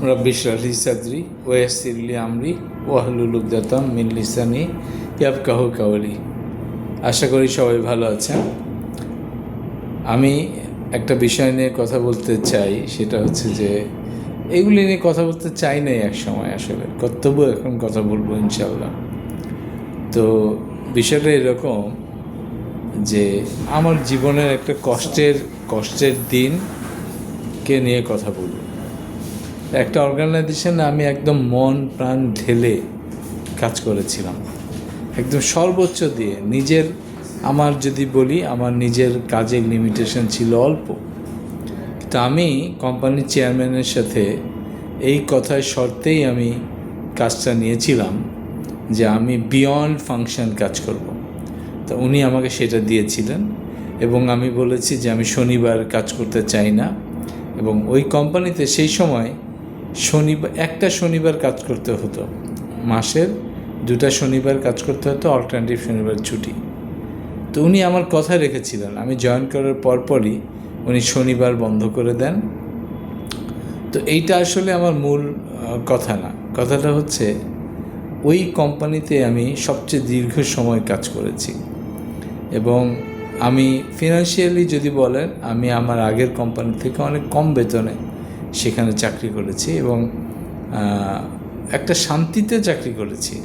রব্বি ইশরাহ লি সাদরি ওয়া ইয়াসসির লি আমরি ওয়াহলুল উকদাতাম মিন লিসানি ইয়াফকাহু কাওলি। আশা করি সবাই ভালো আছেন। আমি একটা বিষয় নিয়ে কথা বলতে চাই, সেটা হচ্ছে যে এগুলি নিয়ে কথা বলতে চাই নাই এক সময়, আসলে কর্তব্য এখন কথা বলবো ইনশাআল্লাহ। তো বিষয়টা এরকম যে আমার জীবনের একটা কষ্টের দিনকে নিয়ে কথা বলব। একটা অর্গানাইজেশনে আমি একদম মন প্রাণ ঢেলে কাজ করেছিলাম, একদম সর্বোচ্চ দিয়ে আমার যদি বলি, আমার নিজের কাজের লিমিটেশন ছিল অল্প, কিন্তু আমি কোম্পানির চেয়ারম্যানের সাথে এই কথায় শর্তেই আমি কাজটা নিয়েছিলাম যে আমি বিয়ন্ড ফাংশন কাজ করব। তো উনি আমাকে সেটা দিয়েছিলেন এবং আমি বলেছি যে আমি শনিবার কাজ করতে চাই না। এবং ওই কোম্পানিতে সেই সময় একটা শনিবার কাজ করতে হতো, মাসের 2টা শনিবার কাজ করতে হতো, অল্টারনেটিভ শনিবার ছুটি। তো উনি আমার কথা রেখেছিলেন। আমি জয়েন করার পরপরই উনি শনিবার বন্ধ করে দেন। তো এইটা আসলে আমার মূল কথা না। কথাটা হচ্ছে ওই কোম্পানিতে আমি সবচেয়ে দীর্ঘ সময় কাজ করেছি এবং আমি ফিনান্সিয়ালি যদি বলেন, আমি আমার আগের কোম্পানি থেকে অনেক কম বেতনে সেখানে চাকরি করেছি এবং একটা শান্তিতে চাকরি করেছি।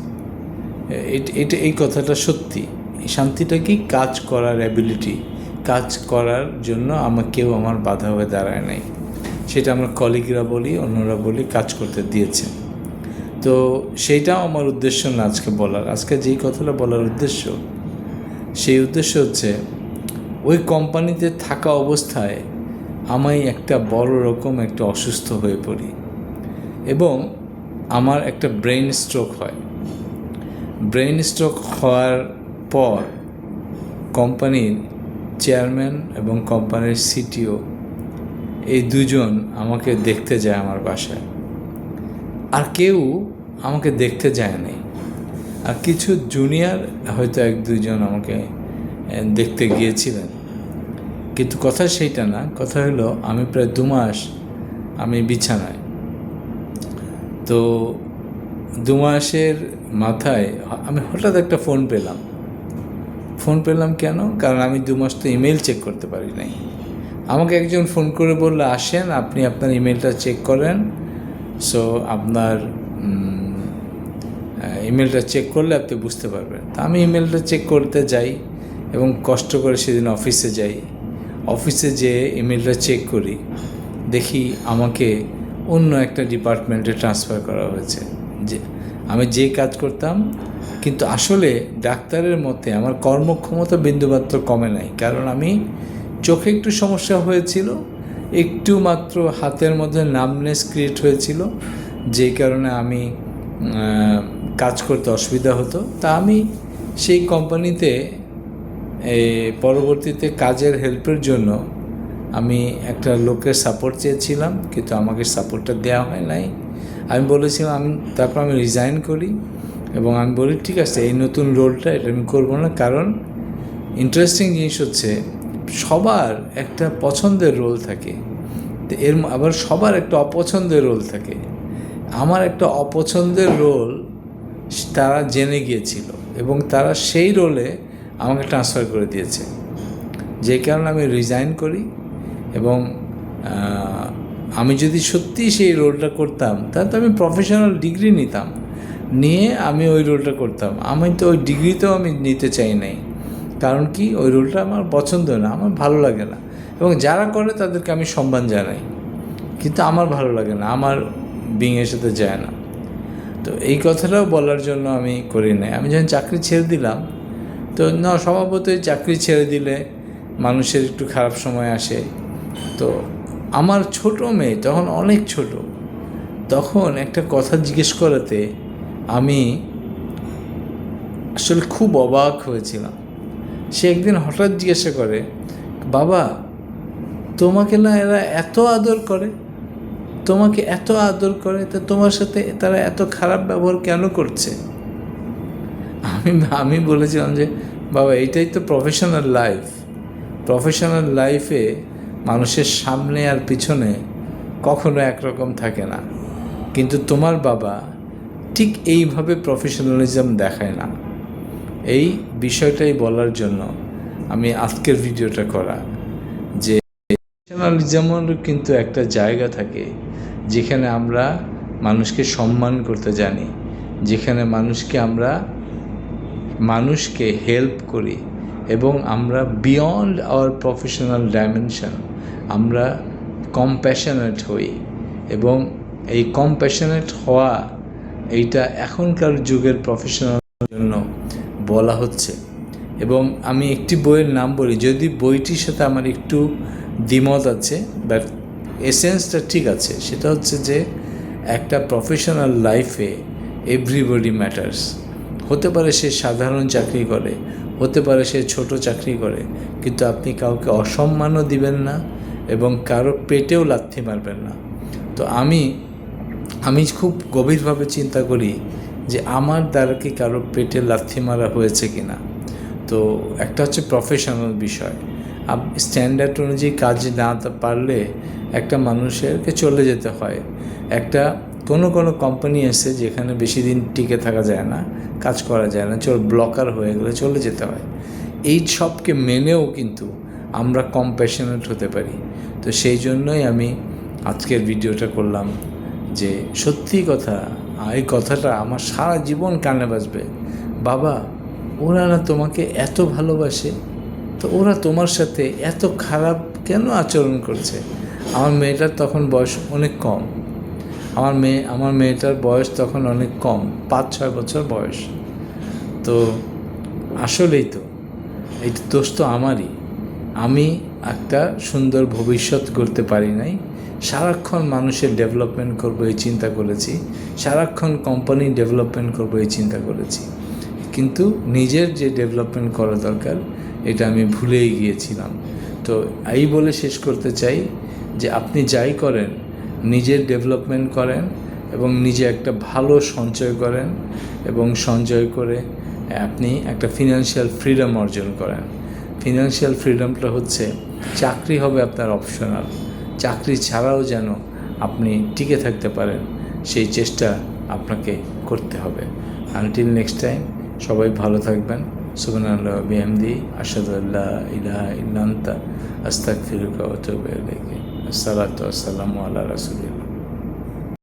এই কথাটা সত্যি। এই শান্তিটা কি? কাজ করার অ্যাবিলিটি, কাজ করার জন্য কেউ আমার বাধা হয়ে দাঁড়ায় নাই। সেটা আমার কলিগরা বলি, অন্যরা বলি, কাজ করতে দিয়েছে। তো সেইটাও আমার উদ্দেশ্য না আজকে বলার। আজকে যেই কথাটা বলার উদ্দেশ্য, সেই উদ্দেশ্য হচ্ছে ওই কোম্পানিতে থাকা অবস্থায় আমি একটা বড় রকম একটা অসুস্থ হয়ে পড়ি এবং আমার একটা ব্রেন স্ট্রোক হয়। ব্রেন স্ট্রোক হওয়ার পর কোম্পানির চেয়ারম্যান এবং কোম্পানির সিটিও এই দুজন আমাকে দেখতে যায় আমার বাসায়। আর কেউ আমাকে দেখতে যায় নাই। আর কিছু জুনিয়র হয়তো 1-2জন আমাকে দেখতে গিয়েছিলেন, কিন্তু কথা সেইটা না। কথা হলো আমি প্রায় 2 মাস আমি বিছানায়। তো 2 মাসের মাথায় আমি হঠাৎ একটা ফোন পেলাম কেন? কারণ আমি 2 মাস তো ইমেল চেক করতে পারি নাই। আমাকে একজন ফোন করে বলল, আসেন আপনি আপনার ইমেলটা চেক করেন, সো আপনার ইমেলটা চেক করলে আপনি বুঝতে পারবেন। তা আমি ইমেলটা চেক করতে যাই এবং কষ্ট করে সেদিন অফিসে যাই। অফিসে যেয়ে ইমেলটা চেক করি, দেখি আমাকে অন্য একটা ডিপার্টমেন্টে ট্রান্সফার করা হয়েছে। যে আমি যে কাজ করতাম, কিন্তু আসলে ডাক্তারের মতে আমার কর্মক্ষমতা বিন্দুমাত্র কমে নাই। কারণ আমি চোখে একটু সমস্যা হয়েছিল, একটু মাত্র হাতের মধ্যে নামনেস ক্রিয়েট হয়েছিল, যেই কারণে আমি কাজ করতে অসুবিধা হতো। তা আমি সেই কোম্পানিতে পরবর্তীতে কাজের হেল্পের জন্য আমি একটা লোকের সাপোর্ট চেয়েছিলাম, কিন্তু আমাকে সাপোর্টটা দেওয়া হয় নাই। আমি বলেছিলাম তারপর আমি রিজাইন করি এবং আমি বলি, ঠিক আছে, এই নতুন রোলটা এটা আমি করবো না। কারণ ইন্টারেস্টিং জিনিস হচ্ছে সবার একটা পছন্দের রোল থাকে, তো আবার সবার একটা অপছন্দের রোল থাকে। আমার একটা অপছন্দের রোল তারা জেনে গিয়েছিল এবং তারা সেই রোলে আমাকে ট্রান্সফার করে দিয়েছে, যে কারণে আমি রিজাইন করি। এবং আমি যদি সত্যি সেই রোলটা করতাম, তাহলে তো আমি প্রফেশনাল ডিগ্রি নিতাম, নিয়ে আমি ওই রোলটা করতাম। আমি তো ওই ডিগ্রিতেও আমি নিতে চাই নাই। কারণ কি? ওই রোলটা আমার পছন্দ না, আমার ভালো লাগে না। এবং যারা করে তাদেরকে আমি সম্মান জানাই, কিন্তু আমার ভালো লাগে না, আমার বিংয়ের সাথে যায় না। তো এই কথাটাও বলার জন্য আমি করি নাই। আমি যখন চাকরি ছেড়ে দিলাম, তো স্বভাবতই চাকরি ছেড়ে দিলে মানুষের একটু খারাপ সময় আসে। তো আমার ছোট মেয়ে তখন অনেক ছোট, তখন একটা কথা জিজ্ঞেস করাতে আমি আসলে খুব অবাক হয়েছিলাম। সে একদিন হঠাৎ জিজ্ঞাসা করে, বাবা তোমাকে না এরা এত আদর করে, তোমাকে এত আদর করে, তা তোমার সাথে তারা এত খারাপ ব্যবহার কেন করছে? আমি বলেছিলাম যে বাবা, এইটাই তো প্রফেশনাল লাইফ। প্রফেশনাল লাইফে মানুষের সামনে আর পিছনে কখনো একরকম থাকে না। কিন্তু তোমার বাবা ঠিক এইভাবে প্রফেশনালিজম দেখায় না। এই বিষয়টাই বলার জন্য আমি আজকের ভিডিওটা করা, যে প্রফেশনালিজমেরও কিন্তু একটা জায়গা থাকে যেখানে আমরা মানুষকে সম্মান করতে জানি, যেখানে মানুষকে হেল্প করি এবং আমরা বিয়ন্ড আওয়ার প্রফেশনাল ডাইমেনশন আমরা কম্প্যাশনেট হই। এবং এই কম্প্যাশনেট হওয়া এইটা এখনকার যুগের প্রফেশনাল জন্য বলা হচ্ছে। এবং আমি একটি বইয়ের নাম বলি, যদি বইটির সাথে আমার একটু দ্বিমত আছে, বাট এসেন্সটা ঠিক আছে। সেটা হচ্ছে যে একটা প্রফেশনাল লাইফে এভরিবডি ম্যাটার্স। হতে পারে সে সাধারণ চাকরি করে, হতে পারে সে ছোট চাকরি করে, কিন্তু আপনি কাউকে অসম্মানও দিবেন না এবং কারো পেটেও লাথি মারবেন না। তো আমি খুব গভীরভাবে চিন্তা করি যে আমার দ্বারা কি কারো পেটে লাথি মারা হয়েছে কি না। তো একটা হচ্ছে প্রফেশনাল বিষয়, স্ট্যান্ডার্ড অনুযায়ী কাজ না পারলে একটা মানুষেরকে চলে যেতে হয়। কোনো কোম্পানি আছে যেখানে বেশি দিন টিকে থাকা যায় না, কাজ করা যায় না, ব্লকার হয়ে গেলে চলে যেতে হয়। এই সবকে মেনেও কিন্তু আমরা কম্প্যাশনেট হতে পারি। তো সেই জন্যই আমি আজকের ভিডিওটা করলাম, যে সত্যি কথা, এই কথাটা আমার সারা জীবন কানে বাজবে। বাবা, ওরা না তোমাকে এত ভালোবাসে, তো ওরা তোমার সাথে এত খারাপ কেন আচরণ করছে? আমার মেয়েটার তখন বয়স অনেক কম, আমার মেয়েটার বয়স তখন অনেক কম, 5-6 বছর বয়স। তো আসলেই তো এইটা দোষ তো আমারই। আমি একটা সুন্দর ভবিষ্যৎ করতে পারি নাই। সারাক্ষণ মানুষের ডেভেলপমেন্ট করবো এই চিন্তা করেছি, সারাক্ষণ কোম্পানি ডেভেলপমেন্ট করবো এই চিন্তা করেছি, কিন্তু নিজের যে ডেভেলপমেন্ট করা দরকার এটা আমি ভুলেই গিয়েছিলাম। তো এই বলে শেষ করতে চাই যে আপনি যাই করেন, নিজের ডেভেলপমেন্ট করেন এবং নিজে একটা ভালো সঞ্চয় করেন, এবং সঞ্চয় করে আপনি একটা ফিনান্সিয়াল ফ্রিডম অর্জন করেন। ফিনান্সিয়াল ফ্রিডমটা হচ্ছে, চাকরি হবে আপনার অপশনাল, চাকরি ছাড়াও যেন আপনি টিকে থাকতে পারেন সেই চেষ্টা আপনাকে করতে হবে। আনটিল নেক্সট টাইম, সবাই ভালো থাকবেন। সুবহানাল্লাহ ওয়া বিহামদিহি, আশহাদু আল্লা ইলাহা ইল্লা আনতা, আস্তাগফিরুকা ওয়া আতুবু ইলাইক। আসসালাতু ওয়াসসালামু আলা রাসূলিল্লাহ।